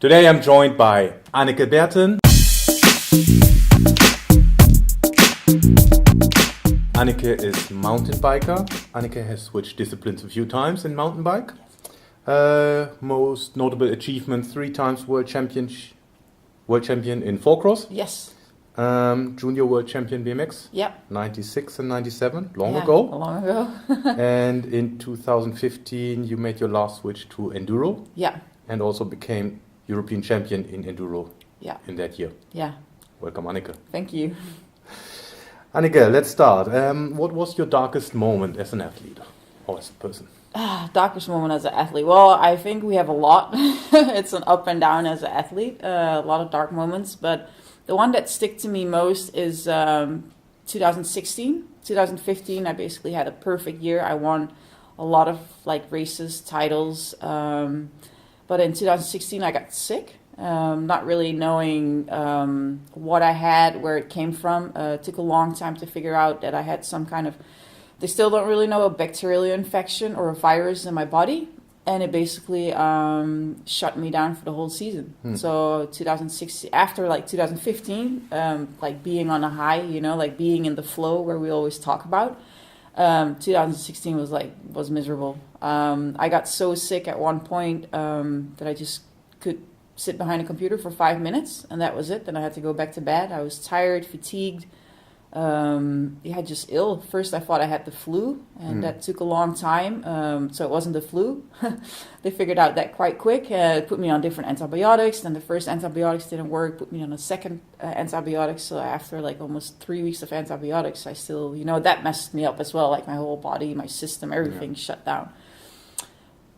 Today I'm joined by Anneke Beerten. Anneke is mountain biker. Anneke has switched disciplines a few times in mountain bike. Most notable achievement, 3 times world champion in four cross. Yes. Junior world champion BMX. Yep. 96 and 97, long ago. Long ago. And in 2015 you made your last switch to enduro. Yeah. And also became European champion in enduro. Yeah. In that year. Yeah. Welcome, Anneke. Thank you. Anneke, let's start. What was your darkest moment as an athlete or as a person? Darkest moment as an athlete. Well, I think we have a lot. It's an up and down as an athlete. A lot of dark moments. But the one that stick to me most is 2016. 2015, I basically had a perfect year. I won a lot of races, titles. But in 2016, I got sick. Not really knowing what I had, where it came from. It took a long time to figure out that I had some kind of... They still don't really know a bacterial infection or a virus in my body. And it basically shut me down for the whole season. So 2016, after 2015, being on a high, being in the flow where we always talk about, 2016 was miserable. I got so sick at one point that I just could sit behind a computer for 5 minutes, and that was it. Then I had to go back to bed. I was tired, fatigued, just ill. First I thought I had the flu, and that took a long time. So it wasn't the flu. They figured out that quite quick. Put me on different antibiotics. Then the first antibiotics didn't work. Put me on a second antibiotic. So after almost 3 weeks of antibiotics, I still, that messed me up as well. My whole body, my system, everything shut down.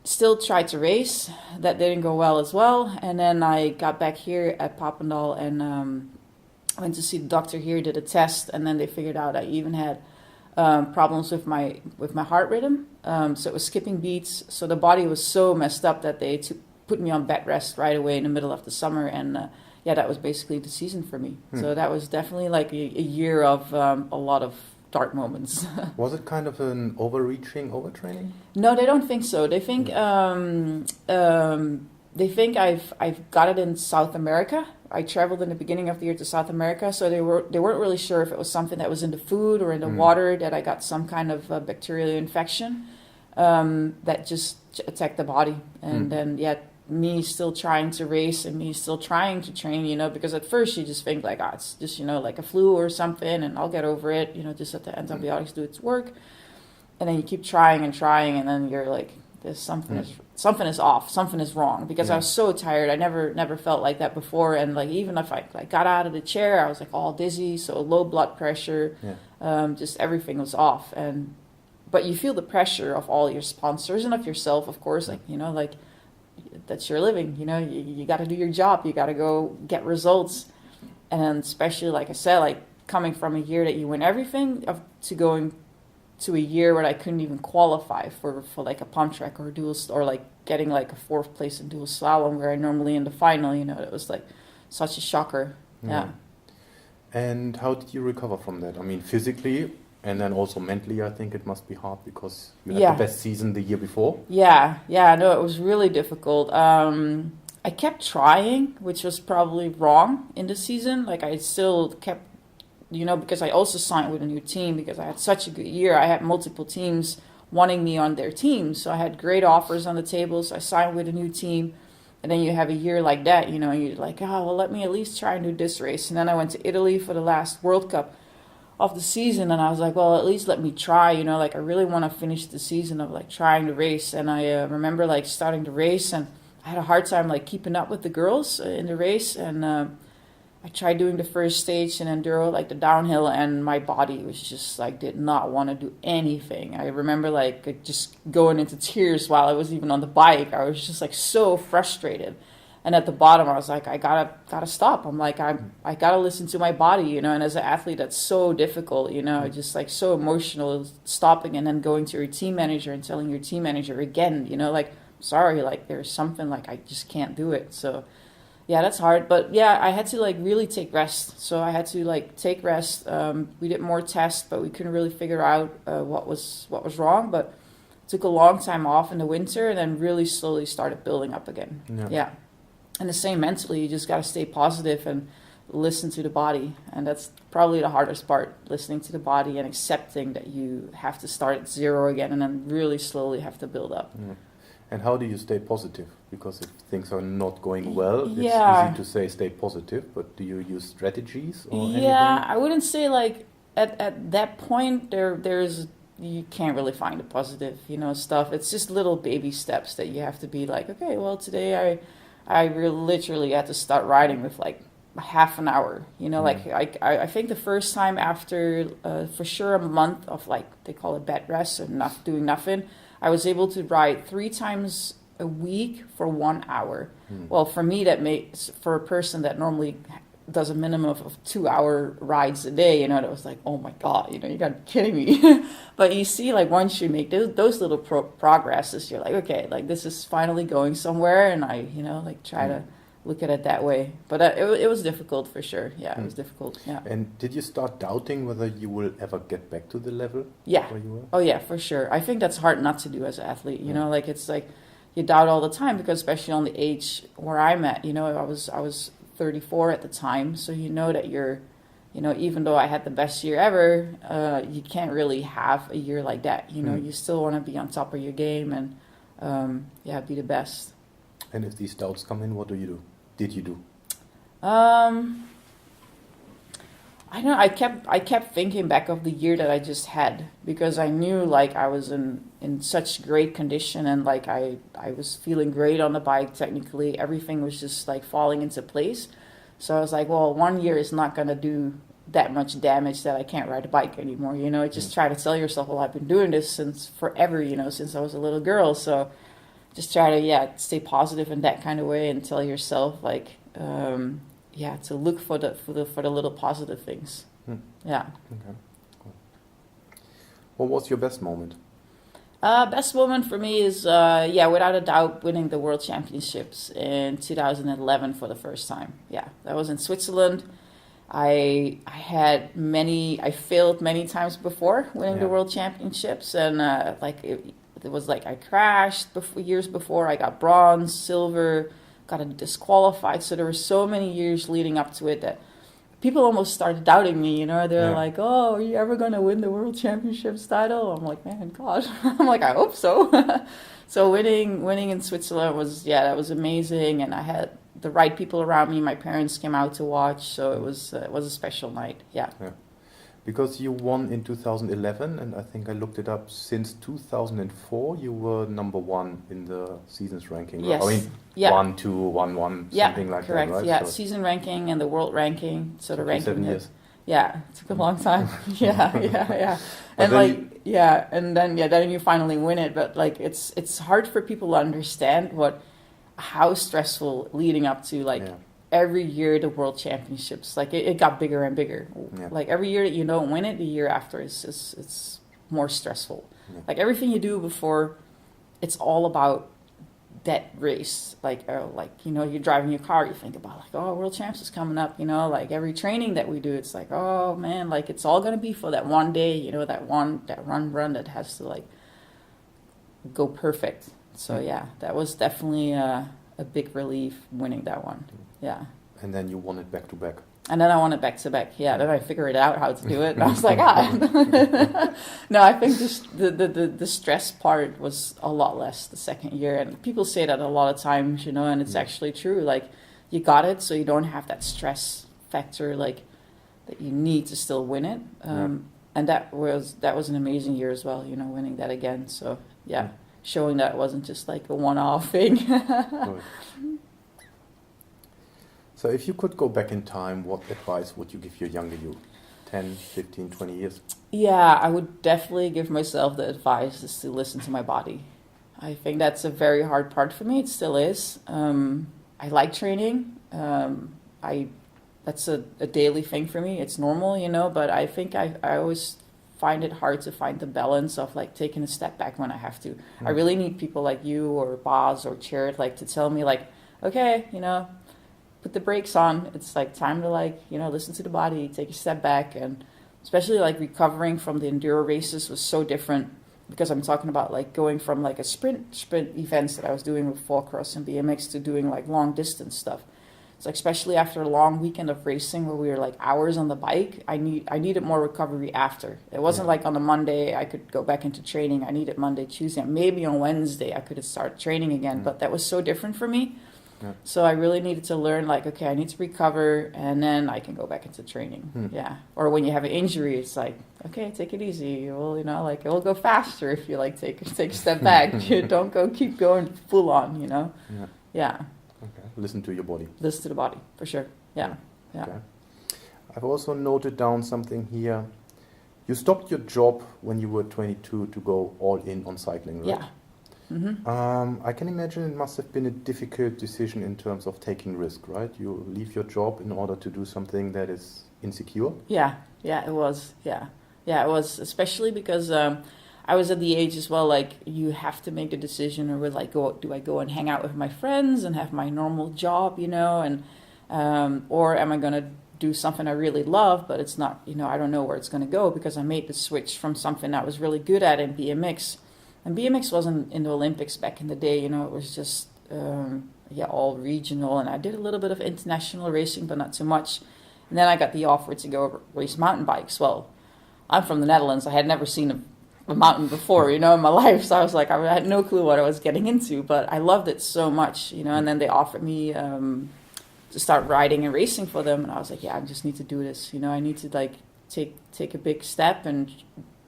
Still tried to race. That didn't go well as well. And then I got back here at Papendal and went to see the doctor here, did a test, and then they figured out I even had problems with my heart rhythm. So it was skipping beats. So the body was so messed up that they put me on bed rest right away in the middle of the summer. And that was basically the season for me. So that was definitely a year of a lot of dark moments. Was it kind of an overtraining? No, they don't think so. They think I've got it in South America. I traveled in the beginning of the year to South America, so they weren't really sure if it was something that was in the food or in the water, that I got some kind of bacterial infection that just attacked the body. And then me still trying to race and me still trying to train, because at first you just think it's just a flu or something, and I'll get over it, just let the antibiotics do its work. And then you keep trying, and then you're there's something is off, something is wrong, because I was so tired. I never felt like that before, and even if I got out of the chair, I was all dizzy, so low blood pressure, just everything was off. But you feel the pressure of all your sponsors and of yourself, of course, that's your living, you got to do your job, you got to go get results, and especially like I said, coming from a year that you win everything to going to a year where I couldn't even qualify for a pump track or dual, or getting a 4th place in dual slalom where I normally in the final, it was such a shocker. Yeah. And how did you recover from that? I mean, physically and then also mentally, I think it must be hard because you had the best season the year before. No, it was really difficult. I kept trying, which was probably wrong in the season. I still kept, because I also signed with a new team because I had such a good year. I had multiple teams wanting me on their team. So I had great offers on the table. So I signed with a new team. And then you have a year like that, and you're let me at least try and do this race. And then I went to Italy for the last World Cup of the season. And I was well, at least let me try, I really want to finish the season of trying to race. And I remember starting to race, and I had a hard time keeping up with the girls in the race. And I tried doing the first stage in enduro, the downhill, and my body was just did not want to do anything. I remember just going into tears while I was even on the bike. I was just so frustrated. And at the bottom, I was I gotta stop. I'm I gotta listen to my body, And as an athlete, that's so difficult, just so emotional, stopping and then going to your team manager and telling your team manager again, sorry, there's something I just can't do it. So. Yeah, that's hard. But I had to really take rest. So I had to take rest. We did more tests, but we couldn't really figure out what was wrong. But it took a long time off in the winter, and then really slowly started building up again. Yeah. And the same mentally, you just got to stay positive and listen to the body. And that's probably the hardest part, listening to the body and accepting that you have to start at zero again and then really slowly have to build up. And how do you stay positive? Because if things are not going well, it's easy to say stay positive, but do you use strategies or anything? Yeah, I wouldn't say like at that point there's you can't really find the positive, stuff. It's just little baby steps that you have to be like, okay, well today I literally had to start riding with like half an hour, like I think the first time after for sure a month of like they call it bed rest and doing nothing, I was able to ride 3 times a week for 1 hour. Well, for me that makes, for a person that normally does a minimum of 2-hour rides a day, that was like, oh my god, you gotta be kidding me. But you see, like once you make those little progresses, you're like, okay, like this is finally going somewhere, and I like try to look at it that way. But it was difficult for sure. Yeah, it was difficult. Yeah. And did you start doubting whether you will ever get back to the level where you were? Oh yeah, for sure. I think that's hard not to do as an athlete. Like it's like you doubt all the time, because especially on the age where I'm at, I was 34 at the time, so that you're, even though I had the best year ever, you can't really have a year like that. You still want to be on top of your game and be the best. And if these doubts come in, what did you do? I don't know. I kept thinking back of the year that I just had, because I knew like I was in such great condition, and like I was feeling great on the bike. Technically, everything was just like falling into place. So I was like, well, 1 year is not going to do that much damage that I can't ride a bike anymore. Just try to tell yourself, well, I've been doing this since forever, since I was a little girl. So just try to stay positive in that kind of way, and tell yourself like to look for the little positive things. Yeah. Okay. Cool. What was your best moment? Best moment for me is without a doubt winning the World Championships in 2011 for the first time. Yeah, that was in Switzerland. I failed many times before winning the World Championships, and it was like I crashed years before. I got bronze, silver, got disqualified. So there were so many years leading up to it that people almost started doubting me. They're like, "Oh, are you ever going to win the World Championships title?" I'm like, "Man, God," I'm like, "I hope so." So winning in Switzerland was amazing, and I had the right people around me. My parents came out to watch, so it was a special night. Yeah. Because you won in 2011, and I think I looked it up. Since 2004, you were number 1 in the seasons ranking. Yes. I mean, 1, 2, 1, 1, something like correct. that, right? Yeah, so season ranking and the world ranking. So the ranking. 7 years. Yeah, it took a long time. Yeah. And then you finally win it. But like, it's hard for people to understand how stressful leading up to every year the World Championships, like it got bigger and bigger. Like every year that you don't win it, the year after it's more stressful. Like everything you do before, it's all about that race. You're driving your car, you think about like, oh, World Champs is coming up. Like every training that we do, it's like, oh man, like it's all gonna be for that one day. that run that has to like go perfect. So that was definitely a big relief winning that one. Yeah. And then you won it back to back. And then I won it back to back. Yeah. Then I figured out how to do it, and I was like, No, I think the stress part was a lot less the second year, and people say that a lot of times, and it's actually true. Like you got it, so you don't have that stress factor, like that you need to still win it. And that was an amazing year as well. Winning that again. So showing that it wasn't just like a one-off thing. So if you could go back in time, what advice would you give your younger you? 10, 15, 20 years? Yeah, I would definitely give myself the advice is to listen to my body. I think that's a very hard part for me. It still is. I like training. That's a daily thing for me. It's normal, but I think I always find it hard to find the balance of like taking a step back when I have to. I really need people like you or Bosse or Chair to tell me like, okay, put the brakes on. It's like time to listen to the body, take a step back. And especially like recovering from the enduro races was so different because I'm talking about like going from like a sprint events that I was doing with fall cross and BMX to doing like long distance stuff. It's like, especially after a long weekend of racing where we were like hours on the bike, I needed more recovery after. It wasn't like on a Monday I could go back into training. I needed Monday, Tuesday, and maybe on Wednesday I could start training again. But that was so different for me. Yeah. So I really needed to learn like, okay, I need to recover and then I can go back into training. Yeah. Or when you have an injury, it's like, okay, take it easy. Well, you know, like it will go faster if you like take a step back. You don't keep going full on, you know? Yeah. Okay. Listen to your body. Listen to the body, for sure. Yeah. Yeah. Okay. I've also noted down something here. You stopped your job when you were 22 to go all in on cycling, right? Yeah. Mm-hmm. I can imagine it must have been a difficult decision in terms of taking risk, right? You leave your job in order to do something that is insecure. Yeah, it was. Yeah, it was, especially because I was at the age as well, like you have to make the decision, or would like do I go and hang out with my friends and have my normal job, you know, and or am I gonna do something I really love, but it's not, you know, I don't know where it's gonna go, because I made the switch from something I was really good at in BMX. And BMX wasn't in the Olympics back in the day, you know, it was just, all regional. And I did a little bit of international racing, but not too much. And then I got the offer to go race mountain bikes. Well, I'm from the Netherlands. I had never seen a mountain before, you know, in my life. So I was like, I had no clue what I was getting into, but I loved it so much, you know. And then they offered me to start riding and racing for them. And I was like, yeah, I just need to do this. You know, I need to like take a big step and,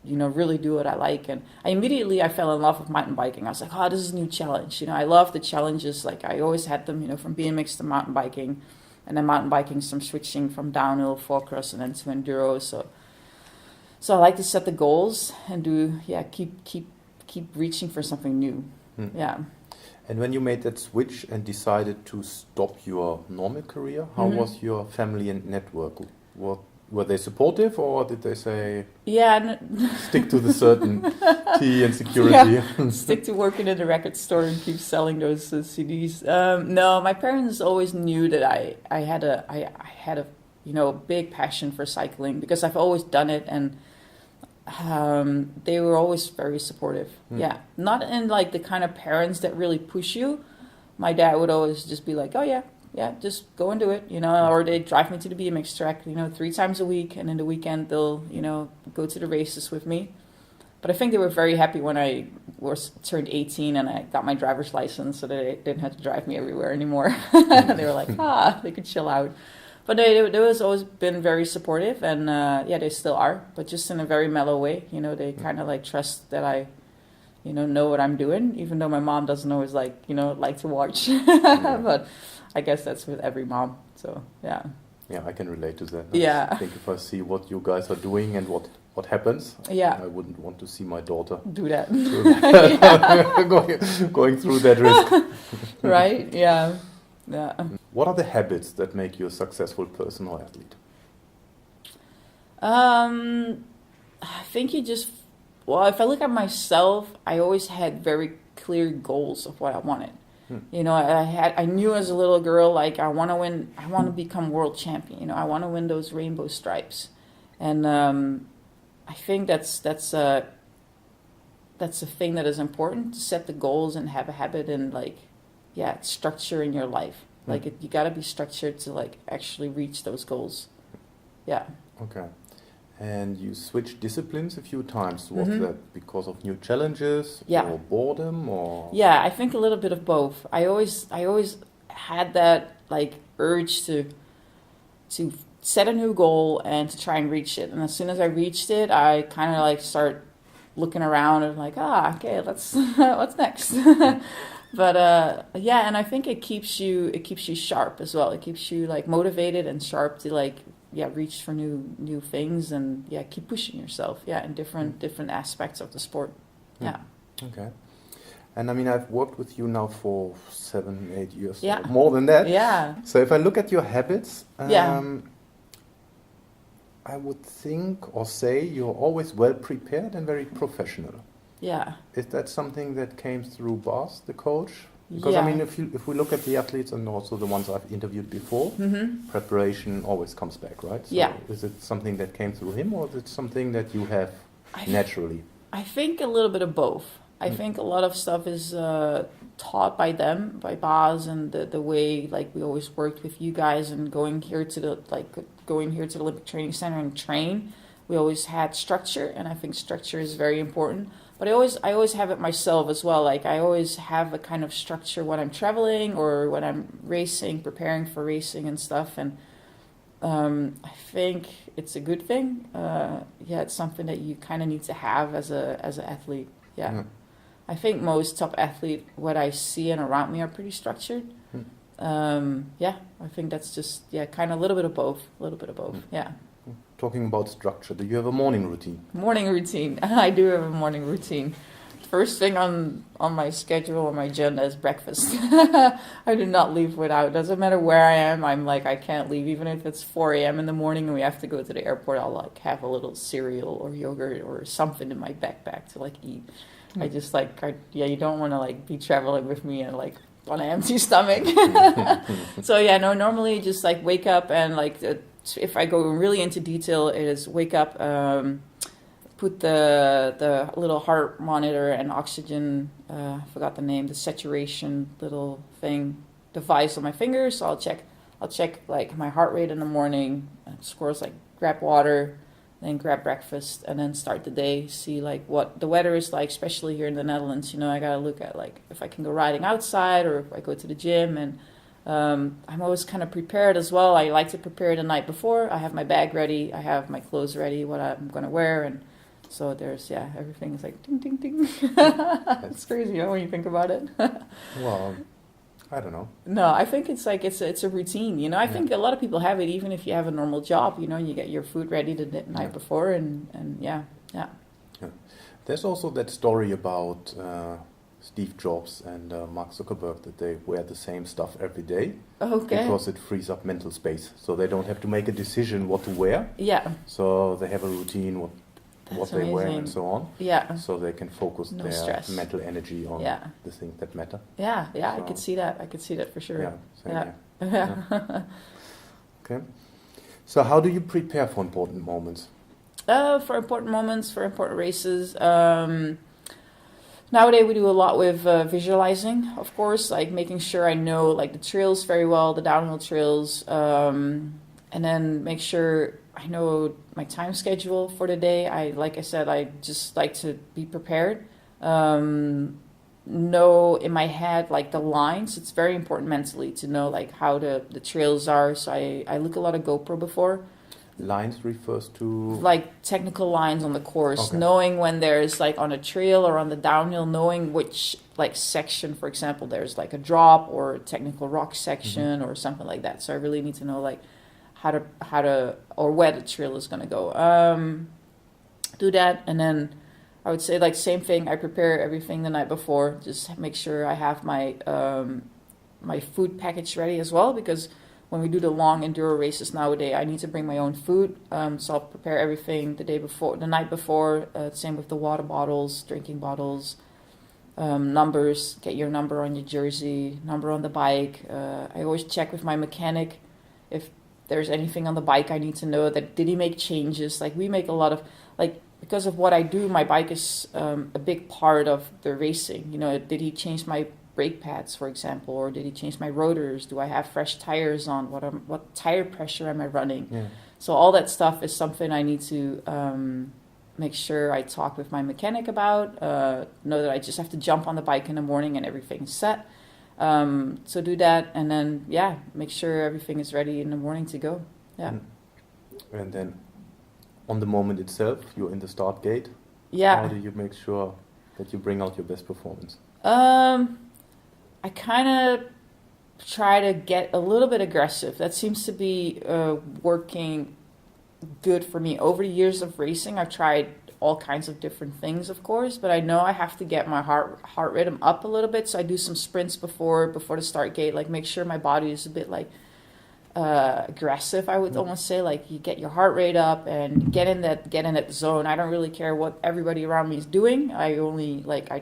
you know, really do what I like. And I fell in love with mountain biking. I was like, oh, this is a new challenge. You know, I love the challenges. Like I always had them, you know, from BMX to mountain biking, and then mountain biking, some switching from downhill, fall cross, and then to enduro. So I like to set the goals and keep reaching for something new. Yeah. And when you made that switch and decided to stop your normal career, how was your family and network? Were they supportive, or did they say, stick to the certainty and security? Stick to working in the record store and keep selling those CDs. No, my parents always knew that I had a big passion for cycling, because I've always done it, and they were always very supportive. Yeah, not in like the kind of parents that really push you. My dad would always just be like, oh yeah, just go and do it, you know, or they'd drive me to the BMX track, you know, 3 times a week, and in the weekend they'll, you know, go to the races with me. But I think they were very happy when I turned 18 and I got my driver's license, so they didn't have to drive me everywhere anymore. They were like, they could chill out. But they was always been very supportive, and they still are, but just in a very mellow way. You know, they kind of like trust that I, you know what I'm doing, even though my mom doesn't always like to watch. But I guess that's with every mom. So yeah. Yeah, I can relate to that. I think if I see what you guys are doing and what happens, I wouldn't want to see my daughter do that. going through that risk. Right? Yeah. What are the habits that make you a successful person or athlete? I think if I look at myself, I always had very clear goals of what I wanted. You know, I knew as a little girl, like I want to become world champion. You know, I want to win those rainbow stripes, and I think that's a thing that is important, to set the goals and have a habit and structure in your life. Like you got to be structured to like actually reach those goals. Yeah. Okay. And you switched disciplines a few times. Was that because of new challenges or boredom, or? Yeah, I think a little bit of both. I always had that like urge to set a new goal and to try and reach it. And as soon as I reached it, I kind of like start looking around and like, okay, let's what's next. But and I think it keeps you sharp as well. It keeps you like motivated and sharp to like reach for new things and keep pushing yourself in different aspects of the sport. Okay. And I mean, I've worked with you now for 7-8 years, more than that. So if I look at your habits, I would think or say you're always well prepared and very professional. Is that something that came through Bosse, the coach? Because I mean, if we look at the athletes and also the ones I've interviewed before, preparation always comes back, right? So is it something that came through him, or is it something that you have naturally? I think a little bit of both. I think a lot of stuff is taught by them, by Boz, and the way like we always worked with you guys, and going here to the Olympic Training Center and train. We always had structure, and I think structure is very important. But I always have it myself as well. Like I always have a kind of structure when I'm traveling or when I'm racing, preparing for racing and stuff. And I think it's a good thing. It's something that you kind of need to have as an athlete. Yeah. Mm. I think most top athletes, what I see and around me, are pretty structured. Mm. I think that's just kind of a little bit of both. Mm. Yeah. Talking about structure, do you have a morning routine? Morning routine. I do have a morning routine. First thing on my schedule or my agenda is breakfast. I do not leave without. Doesn't matter where I am. I'm like, I can't leave. Even if it's 4 a.m. in the morning and we have to go to the airport, I'll like have a little cereal or yogurt or something in my backpack to like eat. I just like, you don't want to like be traveling with me and like on an empty stomach. So normally just like wake up and like, if I go really into detail, it is wake up, put the little heart monitor and oxygen, I forgot the name, the saturation little thing, device on my fingers. So I'll check like my heart rate in the morning, of course, like grab water, then grab breakfast, and then start the day, see like what the weather is like, especially here in the Netherlands. I gotta look at like if I can go riding outside or if I go to the gym. And I'm always kind of prepared as well. I like to prepare the night before. I have my bag ready. I have my clothes ready, what I'm going to wear. And so there's, everything is like ding, ding, ding. It's crazy, when you think about it. Well, I don't know. No, I think it's like, it's a routine, I think a lot of people have it, even if you have a normal job, you get your food ready the night before and yeah. There's also that story about Steve Jobs and Mark Zuckerberg, that they wear the same stuff every day. Okay. Because it frees up mental space. So they don't have to make a decision what to wear. Yeah. So they have a routine, what they wear and so on. Yeah. So they can focus their stress. mental energy on the things that matter. Yeah, so, I could see that. I could see that for sure. Yeah. Okay. So how do you prepare for important moments? For important moments, for important races, nowadays we do a lot with visualizing, of course, like making sure I know like the trails very well, the downhill trails, and then make sure I know my time schedule for the day. Like I said, I just like to be prepared. Know in my head like the lines. It's very important mentally to know like how the trails are. So I look a lot of GoPro before. Lines refers to? Like technical lines on the course, knowing when there's like on a trail or on the downhill, knowing which like section, for example, there's like a drop or a technical rock section or something like that. So I really need to know like how to or where the trail is going to go. Do that, and then I would say like same thing. I prepare everything the night before. Just make sure I have my my food package ready as well, because when we do the long enduro races nowadays, I need to bring my own food. So I'll prepare everything the night before. Same with the water bottles, drinking bottles, numbers. Get your number on your jersey, number on the bike. I always check with my mechanic if there's anything on the bike I need to know. Did he make changes? Like we make a lot of because of what I do, my bike is a big part of the racing. Did he change my brake pads, for example, or did he change my rotors? Do I have fresh tires on? What tire pressure am I running? Yeah. So all that stuff is something I need to make sure I talk with my mechanic about. Know that I just have to jump on the bike in the morning and everything's set. So do that, and then make sure everything is ready in the morning to go. Yeah. And then on the moment itself, you're in the start gate. Yeah. How do you make sure that you bring out your best performance? I kind of try to get a little bit aggressive. That seems to be working good for me. Over the years of racing, I've tried all kinds of different things, of course, but I know I have to get my heart rhythm up a little bit. So I do some sprints before the start gate, like make sure my body is a bit like aggressive. I would almost say like you get your heart rate up and get in that zone. I don't really care what everybody around me is doing. I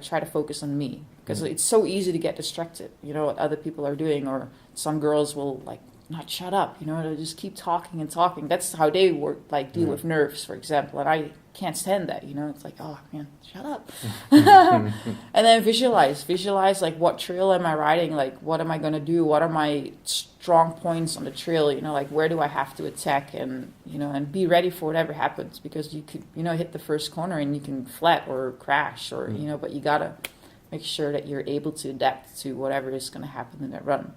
try to focus on me, because it's so easy to get distracted, what other people are doing, or some girls will like not shut up, to just keep talking and talking. That's how they work, like deal with nerves, for example. And I can't stand that, it's like, oh man, shut up. And then visualize like, what trail am I riding? Like, what am I going to do? What are my strong points on the trail? Like, where do I have to attack? And, and be ready for whatever happens, because you could, hit the first corner and you can flat or crash or, but you got to make sure that you're able to adapt to whatever is going to happen in that run.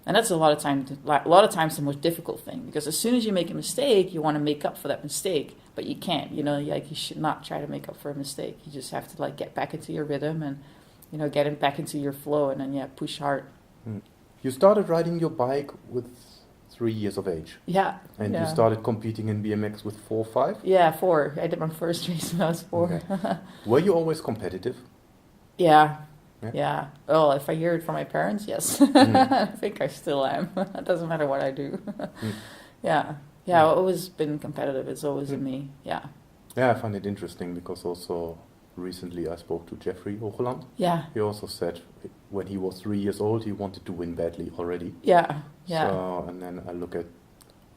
And that's a lot of times the most difficult thing, because as soon as you make a mistake, you want to make up for that mistake, but you can't. Like, you should not try to make up for a mistake. You just have to like get back into your rhythm and get back into your flow, and then push hard. You started riding your bike with 3 years of age. Yeah. And you started competing in BMX with 4 or 5? Yeah, 4. I did my first race when I was 4. Okay. Were you always competitive? Yeah. Well, if I hear it from my parents, yes. I think I still am. It doesn't matter what I do. Yeah, I've always been competitive. It's always in me. Yeah, I find it interesting, because also recently I spoke to Jeffrey Hoogland. Yeah. He also said when he was 3 years old, he wanted to win badly already. Yeah. So, and then I look at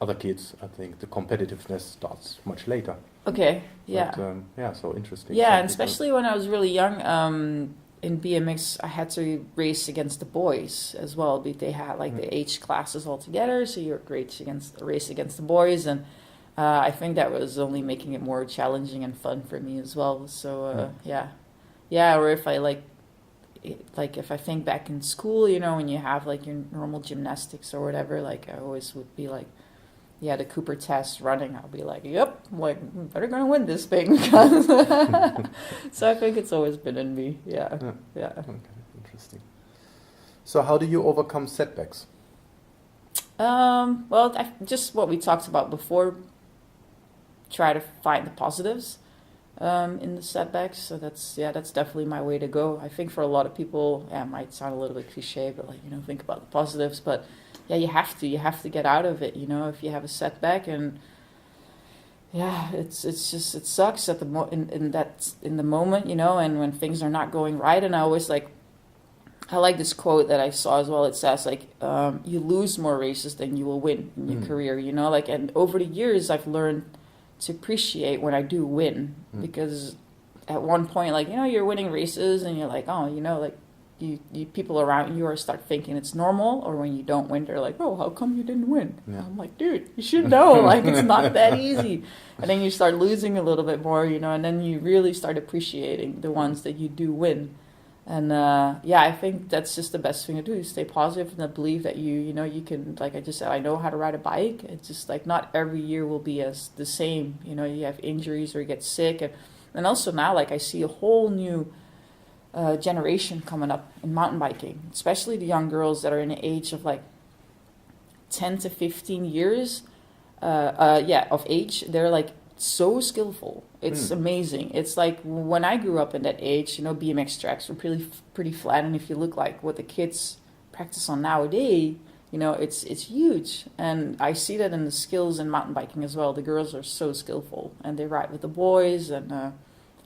other kids, I think the competitiveness starts much later. Okay, yeah. But, so interesting. Yeah, and especially when I was really young, in BMX, I had to race against the boys as well. They had like the age classes all together, so you race against the boys, and I think that was only making it more challenging and fun for me as well. So or if I if I think back in school, when you have like your normal gymnastics or whatever, like I always would be like, the Cooper test running, I'll be like, yep, I'm like, better gonna win this thing. So I think it's always been in me. Yeah. Okay, interesting. So how do you overcome setbacks? Well, just what we talked about before. Try to find the positives in the setbacks. So that's definitely my way to go. I think for a lot of people, it might sound a little bit cliche, but think about the positives. But you have to get out of it, if you have a setback, and it's just, it sucks at in the moment, and when things are not going right. And I always I like this quote that I saw as well. It says you lose more races than you will win in your career, and over the years I've learned to appreciate when I do win, because at one point, you're winning races and you're like, oh, you people around you start thinking it's normal, or when you don't win, they're like, oh, how come you didn't win? Yeah. I'm like, dude, you should know, it's not that easy. And then you start losing a little bit more, and then you really start appreciating the ones that you do win. And I think that's just the best thing to do, is stay positive and believe that you can, like I just said, I know how to ride a bike. It's just not every year will be as the same. You have injuries or you get sick, and also now I see a whole new generation coming up in mountain biking, especially the young girls that are in the age of 10 to 15 years of age. They're so skillful. It's amazing. It's when I grew up in that age, BMX tracks were pretty flat, and if you look what the kids practice on nowadays, it's huge. And I see that in the skills in mountain biking as well. The girls are so skillful, and they ride with the boys, and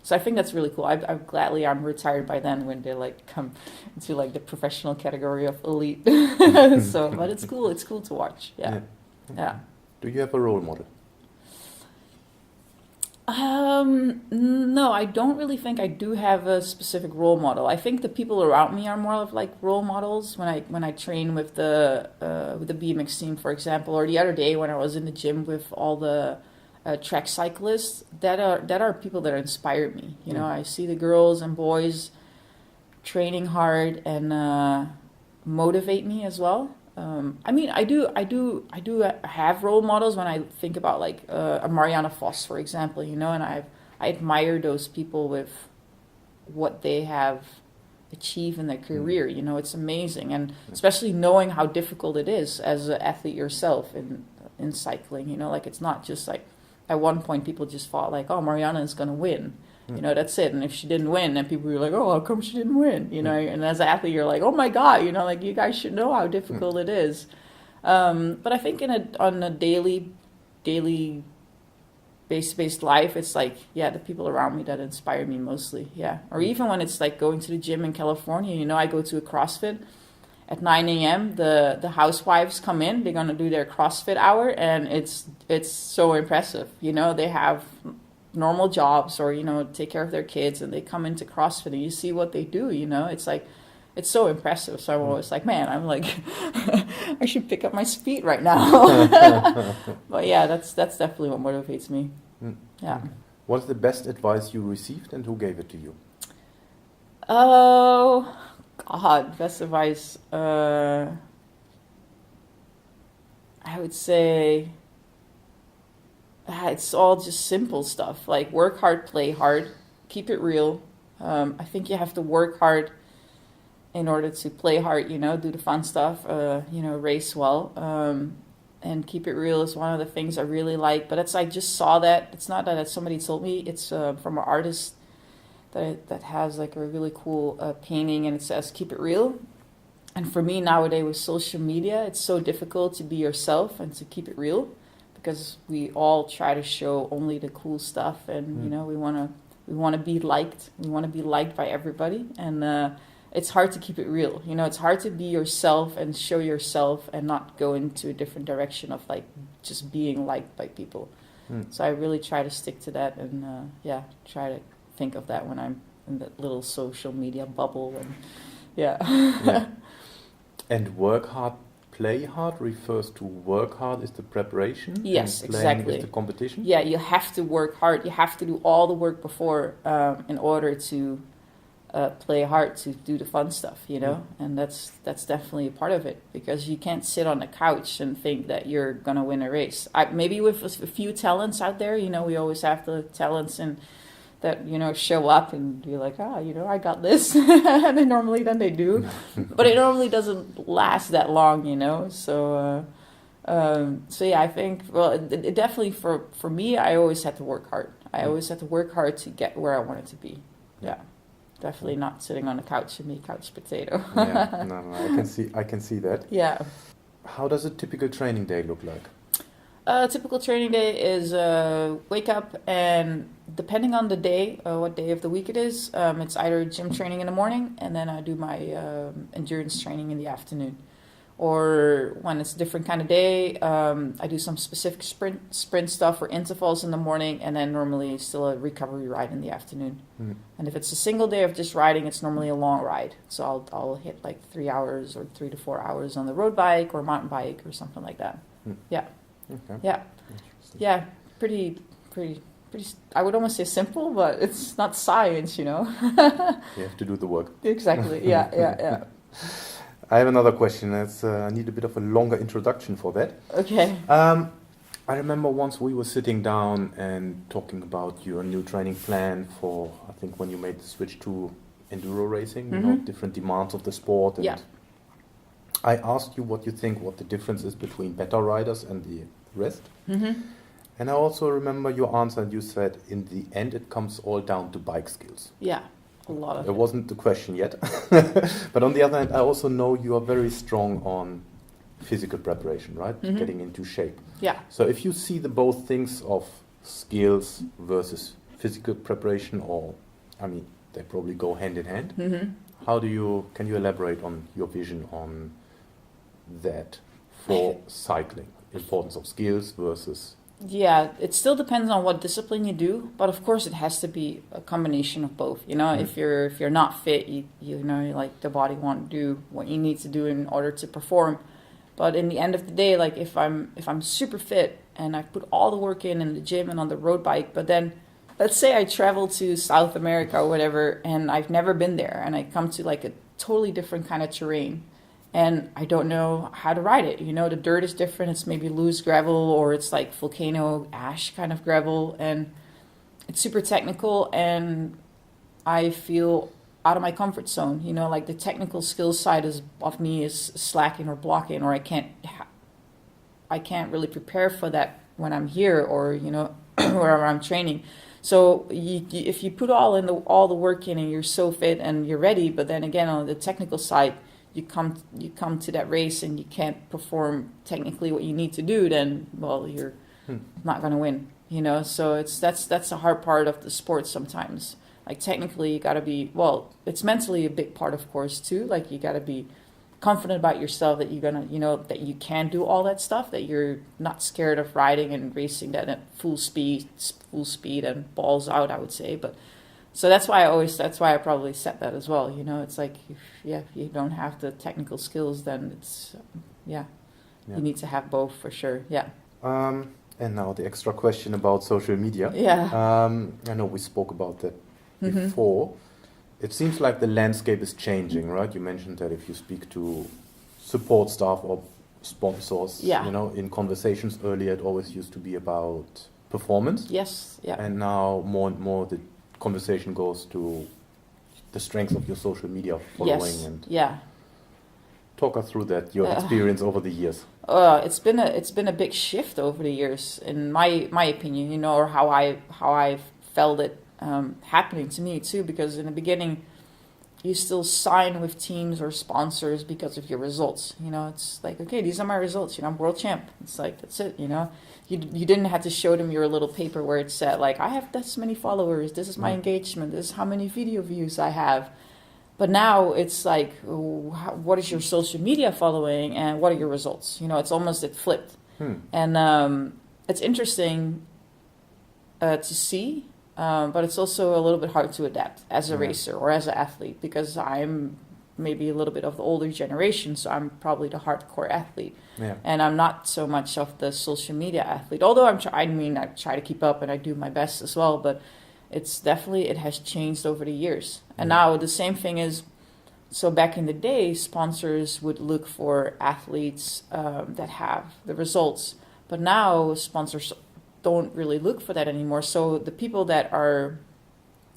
so I think that's really cool. I'm retired by then when they come into the professional category of elite. But it's cool. It's cool to watch. Yeah. Do you have a role model? No, I don't really think I do have a specific role model. I think the people around me are more of role models when I train with the BMX team, for example, or the other day when I was in the gym with all the track cyclists. That are people that inspire me. I see the girls and boys training hard and motivate me as well. I do have role models when I think about a Marianne Vos, for example, and I admire those people with what they have achieved in their career. It's amazing, and especially knowing how difficult it is as an athlete yourself in cycling. It's not just at one point people just thought oh, Marianne is going to win. That's it. And if she didn't win, then people were like, oh, how come she didn't win? And as an athlete, you're like, oh my God, you guys should know how difficult it is. But I think on a daily based life, it's the people around me that inspire me mostly. Yeah. Or even when it's going to the gym in California, I go to a CrossFit, at 9 a.m. the housewives come in. They're gonna do their CrossFit hour, and it's so impressive. You know, they have normal jobs or, you know, take care of their kids, and they come into CrossFit and you see what they do. You know, it's like, it's so impressive. So I'm always like, man, I'm like, I should pick up my speed right now. But yeah, that's definitely what motivates me. Yeah. What's the best advice you received, and who gave it to you? Oh, God, best advice. I would say it's all just simple stuff. Like, work hard, play hard, keep it real. I think you have to work hard in order to play hard, you know, do the fun stuff, you know, race well. And keep it real is one of the things I really like. But I just saw that. It's not that somebody told me. It's from an artist that has like a really cool painting, and it says, keep it real. And for me nowadays with social media, it's so difficult to be yourself and to keep it real, because we all try to show only the cool stuff, and you know, we want to be liked. We want to be liked by everybody, and it's hard to keep it real. You know, it's hard to be yourself and show yourself and not go into a different direction of like just being liked by people. So I really try to stick to that, and try to think of that when I'm in that little social media bubble. And yeah. And work hard, play hard refers to work hard is the preparation. Yes, and playing exactly. is the competition. Yeah, you have to work hard. You have to do all the work before in order to play hard, to do the fun stuff, you know. And that's definitely a part of it, because you can't sit on the couch and think that you're gonna win a race. Maybe with a few talents out there, you know, we always have the talents and that, you know, show up and be like, you know, I got this. And then they do. But it normally doesn't last that long, you know. So yeah, I think, well, it definitely for me, I always had to work hard. I always had to work hard to get where I wanted to be. Yeah. Definitely not sitting on a couch and be a couch potato. Yeah, no, I can see that. Yeah. How does a typical training day look like? A typical training day is wake up, and depending on the day, what day of the week it is, it's either gym training in the morning, and then I do my endurance training in the afternoon. Or when it's a different kind of day, I do some specific sprint stuff or intervals in the morning, and then normally still a recovery ride in the afternoon. And if it's a single day of just riding, it's normally a long ride. So I'll hit like 3 hours or 3 to 4 hours on the road bike or mountain bike or something like that. Yeah. Okay. Yeah. Yeah. Pretty. I would almost say simple, but it's not science, you know. You have to do the work. Exactly. Yeah. I have another question. I need a bit of a longer introduction for that. Okay. I remember once we were sitting down and talking about your new training plan for, I think, when you made the switch to enduro racing, you know, different demands of the sport. And I asked you what the difference is between better riders and the rest. And I also remember your answer, and you said, in the end, it comes all down to bike skills. Yeah. A lot of it wasn't the question yet. But on the other hand, I also know you are very strong on physical preparation, right? Getting into shape. Yeah. So if you see the both things of skills versus physical preparation, or, I mean, they probably go hand in hand. Can you elaborate on your vision on that for cycling? Importance of skills versus... Yeah, it still depends on what discipline you do, but of course it has to be a combination of both. You know, if you're not fit, you know, like the body won't do what you need to do in order to perform. But in the end of the day, like if I'm super fit and I put all the work in the gym and on the road bike, but then let's say I travel to South America or whatever, and I've never been there, and I come to like a totally different kind of terrain. And I don't know how to ride it. You know, the dirt is different. It's maybe loose gravel, or it's like volcano ash kind of gravel. And it's super technical, and I feel out of my comfort zone. You know, like the technical skills side of me is slacking or blocking, or I can't really prepare for that when I'm here, or, you know, wherever I'm training. So if you put all the work in and you're so fit and you're ready, but then again on the technical side, you come to that race and you can't perform technically what you need to do, then, well, you're not going to win, you know. So that's a hard part of the sport sometimes. Like technically you got to be, well, it's mentally a big part, of course, too. Like you got to be confident about yourself that you're gonna, that you can do all that stuff, that you're not scared of riding and racing that at full speed and balls out, I would say. But so that's why I probably set that as well. It's like, if you don't have the technical skills, then it's, you need to have both for sure. Yeah. And now the extra question about social media. Yeah. I know we spoke about that before. It seems like the landscape is changing, right? You mentioned that if you speak to support staff or sponsors, in conversations earlier, it always used to be about performance. Yes, yeah. And now more and more the conversation goes to the strength of your social media following. Yes, and yeah. Talk us through that, your experience over the years. It's been a big shift over the years, in my opinion, or how I felt it happening to me too. Because in the beginning, you still sign with teams or sponsors because of your results. It's like, okay, these are my results. I'm world champ. It's like, that's it. You didn't have to show them your little paper where it said like, I have this many followers. This is my engagement. This is how many video views I have. But now it's like, what is your social media following and what are your results? It's almost it flipped. And it's interesting to see, but it's also a little bit hard to adapt as a racer or as an athlete, because I'm maybe a little bit of the older generation, so I'm probably the hardcore athlete. Yeah. And I'm not so much of the social media athlete, although I try to keep up and I do my best as well, but it has changed over the years. And now the same thing is, so back in the day, sponsors would look for athletes that have the results. But now sponsors don't really look for that anymore. So the people that are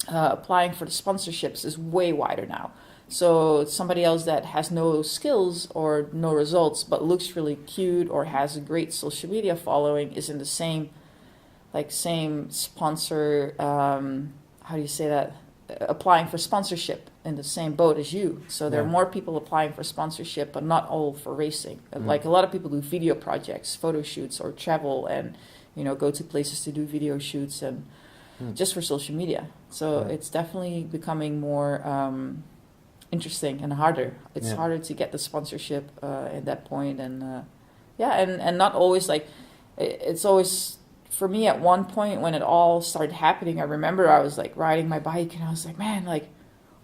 applying for the sponsorships is way wider now. So somebody else that has no skills or no results but looks really cute or has a great social media following is in the same sponsor, how do you say that, applying for sponsorship in the same boat as you. So there are more people applying for sponsorship, but not all for racing. Like a lot of people do video projects, photo shoots, or travel and, go to places to do video shoots and just for social media. So it's definitely becoming more interesting and harder. It's harder to get the sponsorship at that point. And and not always like, it's always... For me, at one point when it all started happening, I remember I was like riding my bike and I was like, man, like,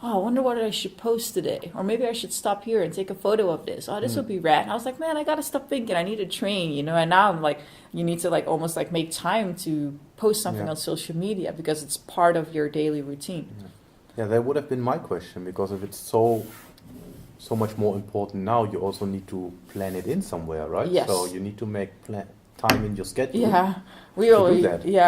I wonder what I should post today. Or maybe I should stop here and take a photo of this. Oh, this would be rad. And I was like, man, I got to stop thinking. I need to train, And now I'm like, you need to like almost like make time to post something on social media because it's part of your daily routine. Yeah, that would have been my question, because if it's so much more important now, you also need to plan it in somewhere, right? Yes. So you need to make time in your schedule. Yeah,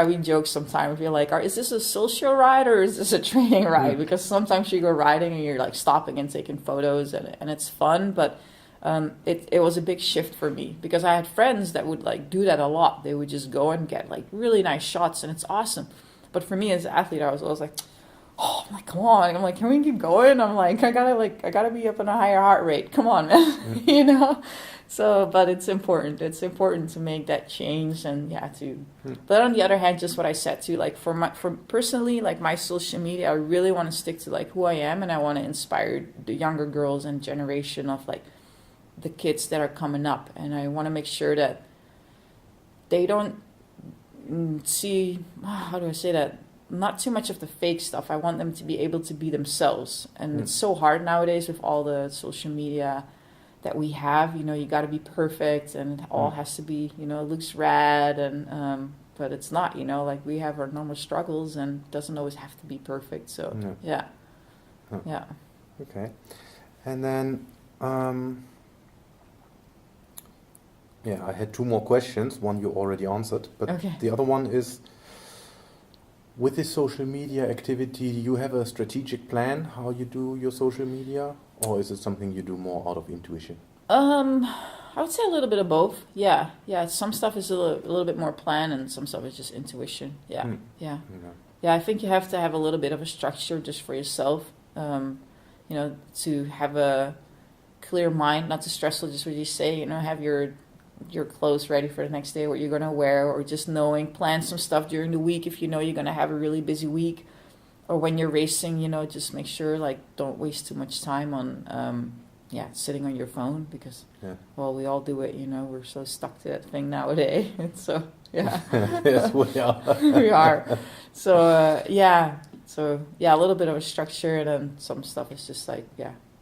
we joke sometimes. We're like, is this a social ride or is this a training ride? Because sometimes you go riding and you're like stopping and taking photos and it's fun, but it was a big shift for me because I had friends that would like do that a lot. They would just go and get like really nice shots and it's awesome. But for me as an athlete, I was always like, I'm like, come on. I'm like, can we keep going? I'm like, I gotta be up in a higher heart rate. Come on, man. So, but it's important. It's important to make that change and but on the other hand, just what I said too, like for personally, like my social media, I really want to stick to like who I am, and I want to inspire the younger girls and generation of like the kids that are coming up, and I want to make sure that they don't see, how do I say that? Not too much of the fake stuff. I want them to be able to be themselves. And it's so hard nowadays with all the social media that we have. You got to be perfect and it all has to be, looks rad. And but it's not, like we have our normal struggles and it doesn't always have to be perfect. So, yeah. Okay. And then, I had two more questions. One you already answered. But the other one is, with this social media activity, do you have a strategic plan how you do your social media? Or is it something you do more out of intuition? I would say a little bit of both. Yeah. Some stuff is a little bit more planned and some stuff is just intuition. Yeah. I think you have to have a little bit of a structure just for yourself, to have a clear mind, not too stressful, just what you say, have your clothes ready for the next day, what you're going to wear, or just plan some stuff during the week if you're going to have a really busy week. Or when you're racing, just make sure, like, don't waste too much time on sitting on your phone because, well, we all do it, we're so stuck to that thing nowadays. So, yeah. Yes, we are. We are. So, So, a little bit of a structure, and then some stuff is just like,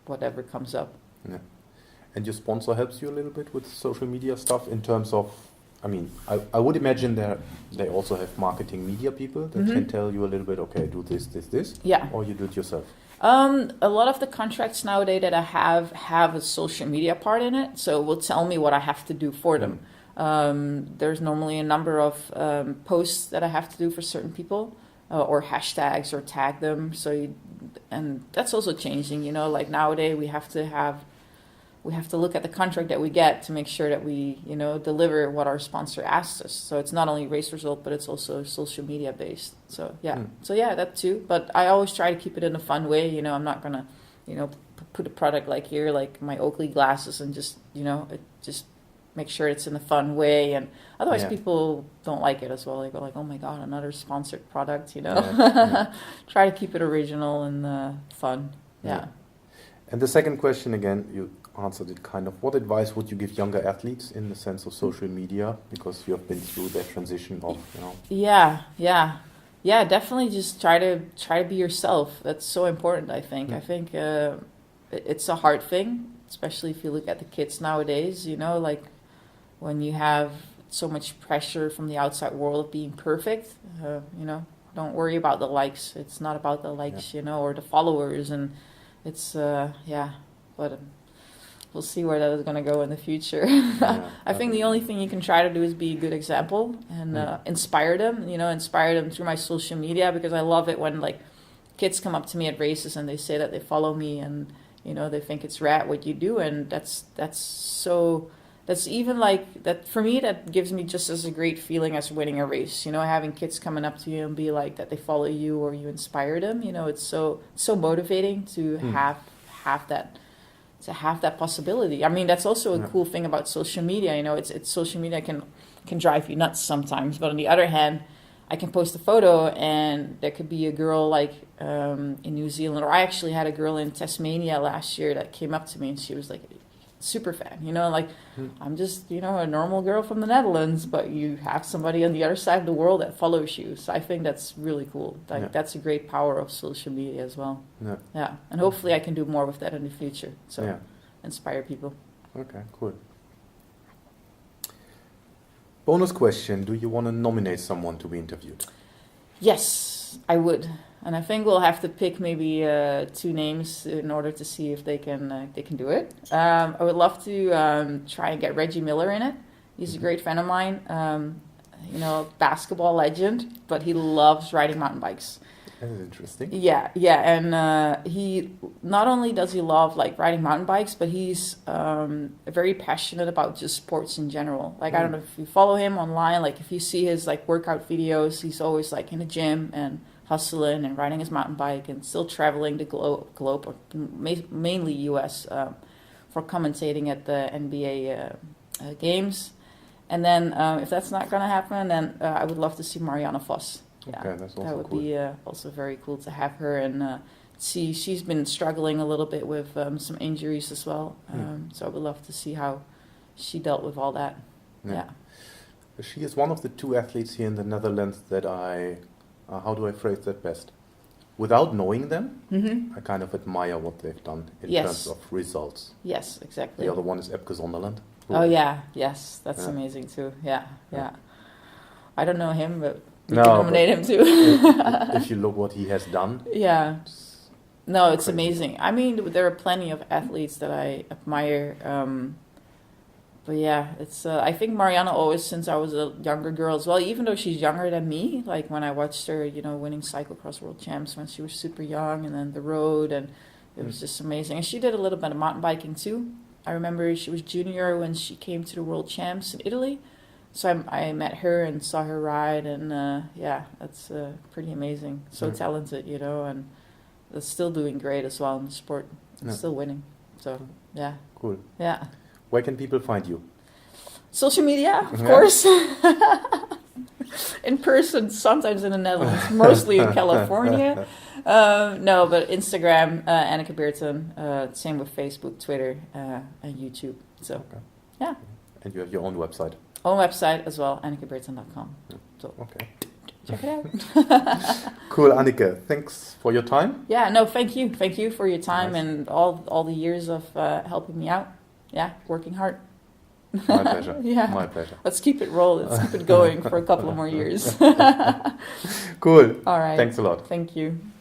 whatever comes up. Yeah. And your sponsor helps you a little bit with social media stuff in terms of, I would imagine they also have marketing media people that can tell you a little bit, okay, do this, Yeah. or you do it yourself. A lot of the contracts nowadays that I have a social media part in it, so it will tell me what I have to do for them. There's normally a number of posts that I have to do for certain people, or hashtags, or tag them. And that's also changing. Like nowadays we have to look at the contract that we get to make sure that we deliver what our sponsor asks us. So it's not only race result, but it's also social media based. So that too. But I always try to keep it in a fun way. I'm not gonna put a product like here, like my Oakley glasses, and just just make sure it's in a fun way, and otherwise people don't like it as well. They go like, oh my god, another sponsored product, Try to keep it original and fun. And the second question, again, you answered it kind of. What advice would you give younger athletes in the sense of social media, because you have been through that transition of definitely just try to be yourself. That's so important, I think. I think it's a hard thing, especially if you look at the kids nowadays, like when you have so much pressure from the outside world of being perfect, don't worry about the likes. It's not about the likes, or the followers, and it's, but we'll see where that is going to go in the future. I think the only thing you can try to do is be a good example and inspire them, through my social media, because I love it when, like, kids come up to me at races and they say that they follow me and, they think it's rad what you do, and that's even like that for me. That gives me just as a great feeling as winning a race. Having kids coming up to you and be like that they follow you or you inspire them. It's so motivating to have that possibility. That's also a cool thing about social media. It's social media can drive you nuts sometimes, but on the other hand, I can post a photo and there could be a girl like in New Zealand, or I actually had a girl in Tasmania last year that came up to me and she was like super fan, I'm just, a normal girl from the Netherlands, but you have somebody on the other side of the world that follows you. So I think that's really cool. That's a great power of social media as well. And hopefully I can do more with that in the future. So inspire people. Okay, cool. Bonus question. Do you want to nominate someone to be interviewed? Yes, I would. And I think we'll have to pick maybe 2 names in order to see if they can do it. I would love to try and get Reggie Miller in it. He's a great friend of mine, basketball legend, but he loves riding mountain bikes. That is interesting. Yeah, and he not only does he love like riding mountain bikes, but he's very passionate about just sports in general. Like I don't know if you follow him online, like if you see his like workout videos, he's always like in the gym and hustling and riding his mountain bike and still traveling the globe, mainly U.S. For commentating at the NBA games. And then if that's not going to happen, then I would love to see Marianne Vos. Okay, that's also that would cool. be also very cool to have her and see. She's been struggling a little bit with some injuries as well. So I would love to see how she dealt with all that. Yeah. She is one of the 2 athletes here in the Netherlands that how do I phrase that best? Without knowing them, I kind of admire what they've done in terms of results. Yes, exactly. The other one is Epke Zonderland. Oh yeah, yes, that's amazing too. Yeah. I don't know him, but we can nominate him too. if you look what he has done. Yeah. It's amazing. There are plenty of athletes that I admire. But yeah, it's. I think Marianne always, since I was a younger girl as well, even though she's younger than me, like when I watched her, winning cyclocross world champs when she was super young, and then the road, and it was just amazing. And she did a little bit of mountain biking too. I remember she was junior when she came to the world champs in Italy. So I met her and saw her ride, and that's pretty amazing. So talented, and still doing great as well in the sport. Still winning. So, yeah. Cool. Yeah. Where can people find you? Social media, of course. In person, sometimes in the Netherlands, mostly in California. No, but Instagram, Anneke Beerten. Same with Facebook, Twitter, and YouTube. So, yeah. And you have your own website. Own website as well, AnnekeBeerten.com. So, okay. Check it out. Cool, Anneke. Thanks for your time. Yeah, no, thank you. Thank you for your time and all the years of helping me out. Yeah, working hard. My pleasure. Yeah. My pleasure. Let's keep it rolling. Let's keep it going for a couple of more years. Cool. All right. Thanks a lot. Thank you.